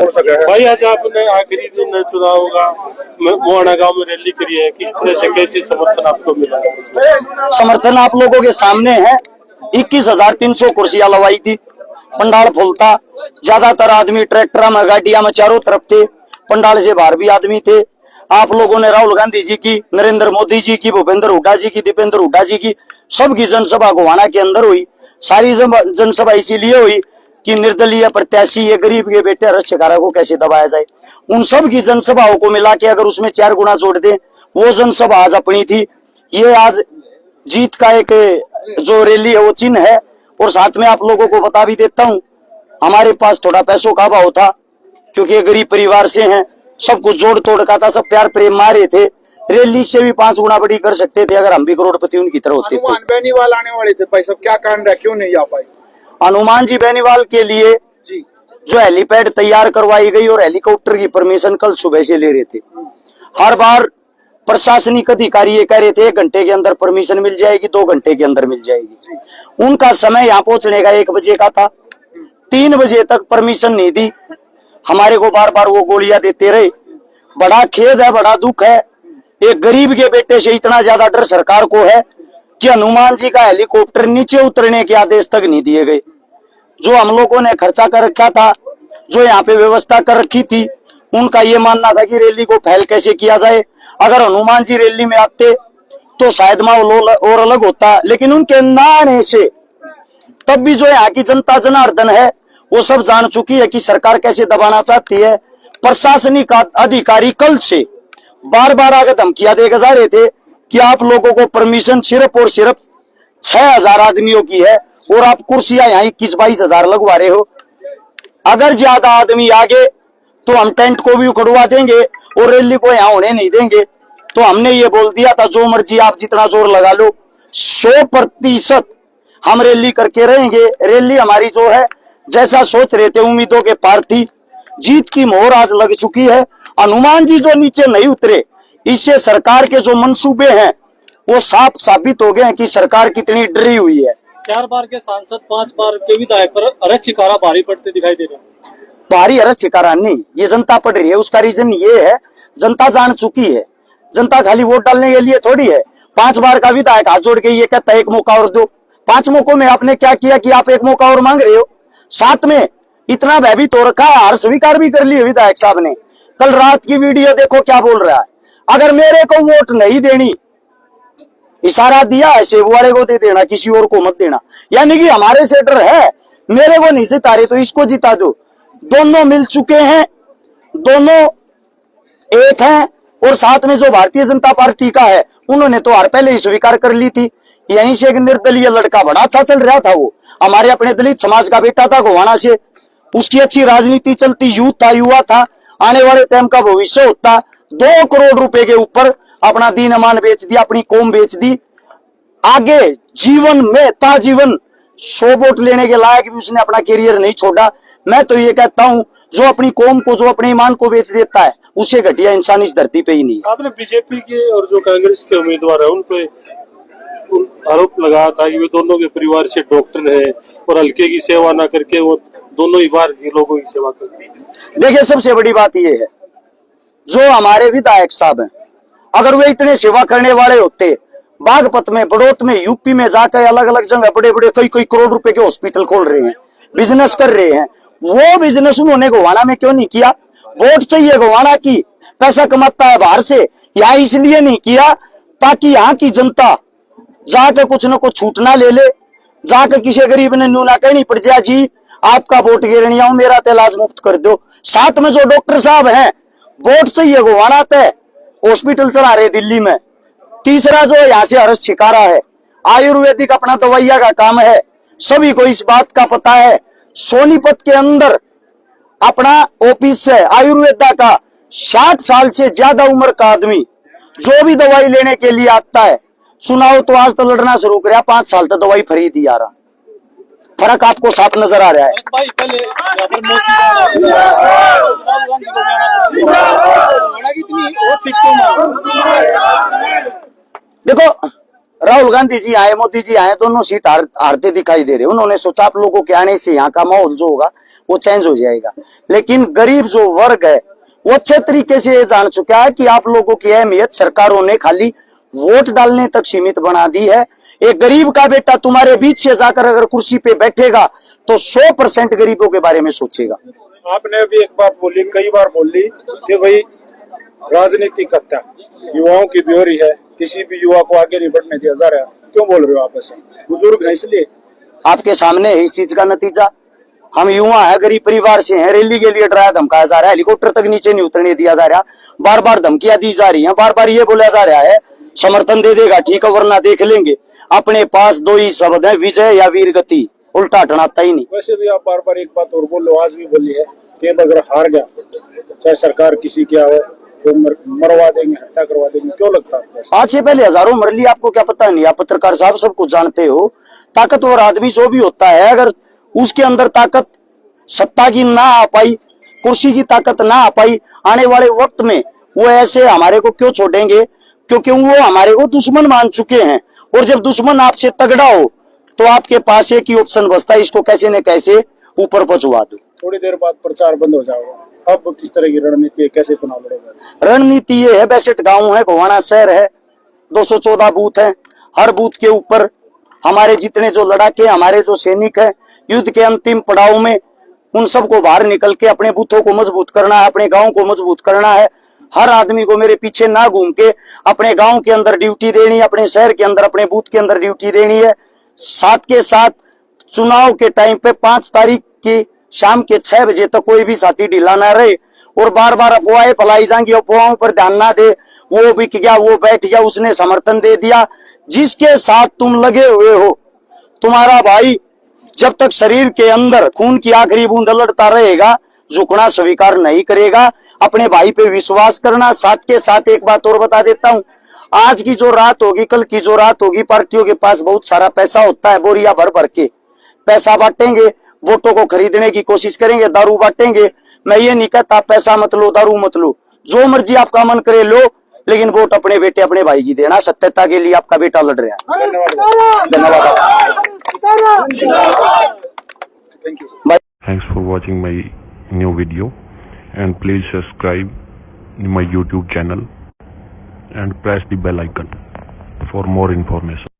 कौन सा है? भाई आज आपने आखिरी दिन चुनाव का मोहाना गांव में रैली करी है, किस तरह से कैसे समर्थन आपको मिला? समर्थन आप लोगों के सामने है। 21,300 कुर्सियां लगवाई थी, पंडाल फुल था, ज्यादातर आदमी ट्रैक्टर में गाड़ियां में चारों तरफ थे, पंडाल से बाहर भी आदमी थे। आप लोगों ने राहुल गांधी जी की, नरेंद्र मोदी जी की, भूपेंद्र हुड्डा जी की, दीपेंद्र हुड्डा जी की सबकी जनसभा गोहाना के अंदर हुई। सारी जनसभा इसीलिए हुई कि निर्दलीय प्रत्याशी ये गरीब के बेटे हर्ष छिकारा को कैसे दबाया जाए। उन सब की जनसभाओं को मिला के अगर उसमें 4 गुना जोड़ दे, वो जनसभा आज अपनी थी। ये आज जीत का एक जो रैली है वो चिन्ह है। और साथ में आप लोगों को बता भी देता हूँ, हमारे पास थोड़ा पैसों का अभाव था क्योंकि गरीब परिवार से हैं, सब कुछ जोड़ तोड़ का था, सब प्यार प्रेम मारे थे। रैली से भी 5 गुना बड़ी कर सकते थे अगर हम भी करोड़पति उनकी तरह होते थे। बेनीवाल आने वाले थे भाई, सब क्या कारण रहा, क्यों नहीं आ पाई? हनुमान जी बेनीवाल के लिए जी जो हेलीपैड तैयार करवाई गई और हेलीकॉप्टर की परमिशन कल सुबह से ले रहे थे। हर बार प्रशासनिक अधिकारी ये कह रहे थे 1 घंटे के अंदर परमिशन मिल जाएगी, 2 घंटे के अंदर मिल जाएगी। उनका समय यहाँ पहुंचने का 1 बजे का था, 3 बजे तक परमिशन नहीं दी। हमारे को बार बार वो गोलियां देते रहे। बड़ा खेद है, बड़ा दुख है। एक गरीब के बेटे से इतना ज्यादा डर सरकार को है कि हनुमान जी का हेलीकॉप्टर नीचे उतरने के आदेश तक नहीं दिए गए। जो हम लोगों ने खर्चा कर रखा था, जो यहाँ पे व्यवस्था कर रखी थी, उनका ये मानना था कि रैली को फैल कैसे किया जाए। अगर हनुमान जी रैली में आते तो शायद माहौल और अलग होता, लेकिन उनके ना आने से तब भी जो यहाँ की जनता जनार्दन है वो सब जान चुकी है कि सरकार कैसे दबाना चाहती है। प्रशासनिक अधिकारी कल से बार बार आगे धमकियां देकर जा रहे थे कि आप लोगों को परमिशन सिर्फ और सिर्फ 6,000 आदमियों की है और आप कुर्सियां यहाँ 21-22 हजार लगवा रहे हो। अगर ज्यादा आदमी आगे तो हम टेंट को भी उखड़वा देंगे और रैली को यहाँ होने नहीं देंगे। तो हमने ये बोल दिया था जो मर्जी आप जितना जोर लगा लो, 100% हम रैली करके रहेंगे। रैली हमारी जो है जैसा सोच रहे थे उम्मीदों के पार थी। जीत की मोहर आज लग चुकी है। हनुमान जी जो नीचे नहीं उतरे, इससे सरकार के जो मंसूबे हैं वो साफ साबित हो गए हैं कि सरकार कितनी डरी हुई है। 4 बार के सांसद, 5 बार के विधायक पर हर्ष छिकारा भारी पड़ते दिखाई दे रहे हैं। भारी हर्ष छिकारा नहीं, ये जनता पड़ रही है। उसका रीजन ये है, जनता जान चुकी है। जनता खाली वोट डालने के लिए थोड़ी है। 5 बार का विधायक हाथ जोड़ के ये कहता है 1 मौका और दो। 5 मौकों में आपने क्या किया कि आप 1 मौका और मांग रहे हो। साथ में इतना भयभीत हो रखा है, हार स्वीकार भी कर ली विधायक साहब ने। कल रात की वीडियो देखो क्या बोल रहा है, अगर मेरे को वोट नहीं देनी, इशारा दिया है सेब वाले को दे देना, किसी और को मत देना। यानी कि हमारे से डर है, मेरे को नहीं जिता रहे तो इसको जिता दो। दोनों मिल चुके हैं, दोनों एक हैं। और साथ में जो भारतीय जनता पार्टी का है उन्होंने तो हार पहले ही स्वीकार कर ली थी। यहीं से एक निर्दलीय लड़का बड़ा अच्छा चल रहा था, वो हमारे अपने दलित समाज का बेटा था गोहाना से, उसकी अच्छी राजनीति चलती, यूथ था, युवा था, आने वाले टाइम का भविष्य होता। 2 करोड़ रुपए के ऊपर अपना दीन अमान बेच दिया, अपनी कौम बेच दी। आगे जीवन में ताजीवन 100 वोट लेने के लायक भी उसने अपना करियर नहीं छोड़ा। मैं तो ये कहता हूं जो अपनी कौम को, जो अपने ईमान को बेच देता है, उसे घटिया इंसान इस धरती पे ही नहीं। आपने बीजेपी के और जो कांग्रेस के उम्मीदवार है उन पे आरोप लगाया था कि वे दोनों के परिवार से डॉक्टर है और हल्के की सेवा ना करके वो दोनों ही बार के लोगों की सेवा करती है। देखिए सबसे बड़ी बात यह है, जो हमारे विधायक साहब हैं, अगर वे इतने सेवा करने वाले होते, बागपत में, बड़ौत में, यूपी में जाकर अलग अलग जगह बड़े बड़े कई करोड़ रुपए के हॉस्पिटल खोल रहे हैं, बिजनेस कर रहे हैं, वो बिजनेस उन्होंने गोहाना में क्यों नहीं किया? वोट चाहिए गोहाना की, पैसा कमाता है बाहर से, यहाँ इसलिए नहीं किया ताकि यहाँ की जनता जाकर कुछ न कुछ छूट ना ले ले, जाकर किसी गरीब ने न्यू ना कहनी पड़ जाए जी आपका वोट गिरने आऊं, मेरा इलाज मुफ्त कर दो। साथ में जो डॉक्टर साहब हैं, वोट चाहिए गोहाना तय, हॉस्पिटल चला रहे दिल्ली में। तीसरा जो यहाँ से हर्ष छिकारा है, आयुर्वेदिक अपना दवाइया का काम है, सभी को इस बात का पता है। सोनीपत के अंदर अपना ऑफिस है आयुर्वेदा का, 60 साल से ज्यादा उम्र का आदमी जो भी दवाई लेने के लिए आता है, सुनाओ तो आज तो लड़ना शुरू कर 5 साल तक दवाई फ्री दी आ रहा। फर्क आपको साफ नजर आ रहा है। भाई पहले देखो राहुल गांधी जी आए, मोदी जी आए, दोनों सीट हारते दिखाई दे रहे। उन्होंने सोचा आप लोगों के आने से यहाँ का माहौल जो होगा वो चेंज हो जाएगा। लेकिन गरीब जो वर्ग है वो अच्छे तरीके से ये जान चुका है कि आप लोगों की अहमियत सरकारों ने खाली वोट डालने तक सीमित बना दी है। एक गरीब का बेटा तुम्हारे बीच से जाकर अगर कुर्सी पे बैठेगा तो 100% गरीबों के बारे में सोचेगा। आपने अभी एक बात बोली, कई बार बोली कि भाई राजनीतिक हत्या युवाओं की भी हो रही है, किसी भी युवा को आगे नहीं बढ़ने दिया जा रहा। क्यों बोल रहे हो आप ऐसा? बुजुर्ग है इसलिए? आपके सामने है इस चीज का नतीजा। हम युवा है, गरीब परिवार से हैं, रैली के लिए डराया धमकाया जा रहा है, हेलीकॉप्टर तक नीचे नहीं उतरने दिया जा रहा, बार बार धमकियां दी जा रही हैं, बार बार ये बोला जा रहा है समर्थन दे देगा ठीक है वरना देख लेंगे। अपने पास दो ही शब्द है, विजय या वीर गति, उल्टा हटना ही नहीं। वैसे भी आप बार बार एक बात और बोलो, आज भी बोली है कि अगर हार गया चाहे सरकार किसी की आवे तो मरवा देंगे, हत्या करवा देंगे। क्यों लगता है? आज से पहले हजारों मर ली, आपको क्या पता नहीं? आप पत्रकार साहब सब कुछ जानते हो। ताकतवर आदमी जो भी होता है अगर उसके अंदर ताकत सत्ता की ना आ पाई, कुर्सी की ताकत ना आ पाई, आने वाले वक्त में वो ऐसे हमारे को क्यों छोड़ेंगे? क्योंकि वो हमारे को दुश्मन मान चुके हैं। और जब दुश्मन आपसे तगड़ा हो तो आपके पास एक ही ऑप्शन बचता है, इसको कैसे न कैसे ऊपर पहुंचवा दो। थोड़ी देर बाद प्रचार बंद हो जाएगा, अब किस तरह की रणनीति है, कैसे चुनाव लड़ोगे? रणनीति ये है, 62 गांव है, गोवाना शहर है, 214 बूथ है। हर बूथ के ऊपर हमारे जितने जो लड़ाके, हमारे जो सैनिक है, युद्ध के अंतिम पड़ाव में उन सबको बाहर निकल के अपने बूथों को मजबूत करना है, अपने गांव को मजबूत करना है। हर आदमी को मेरे पीछे ना घूम के अपने गांव के अंदर ड्यूटी देनी है, अपने शहर के अंदर, अपने बूथ के अंदर ड्यूटी देनी है। साथ के साथ चुनाव के टाइम पे 5 तारीख की शाम के 6 बजे तक कोई भी साथी ढीला ना रहे और बार बार अफवाहें फैलाई जाएंगी, अफवाहों पर ध्यान ना दे। वो बिक गया, वो बैठ गया, उसने समर्थन दे दिया। जिसके साथ तुम लगे हुए हो, तुम्हारा भाई जब तक शरीर के अंदर खून की आखिरी बूंद लड़ता रहेगा, झुकना स्वीकार नहीं करेगा। अपने भाई पे विश्वास करना। साथ के साथ एक बात और बता देता हूं, आज की जो रात होगी, कल की जो रात होगी, पार्टियों के पास बहुत सारा पैसा होता है, बोरिया भर भर के पैसा बांटेंगे, वोटों को खरीदने की कोशिश करेंगे, दारू बांटेंगे। मैं ये नहीं कहता पैसा मत लो, दारू मत लो, जो मर्जी आपका मन करे लो, लेकिन वोट अपने बेटे अपने भाई की देना। सत्यता के लिए आपका बेटा लड़ रहा है। धन्यवाद। Thanks for watching my new video and please subscribe my YouTube channel and press the bell icon for more information.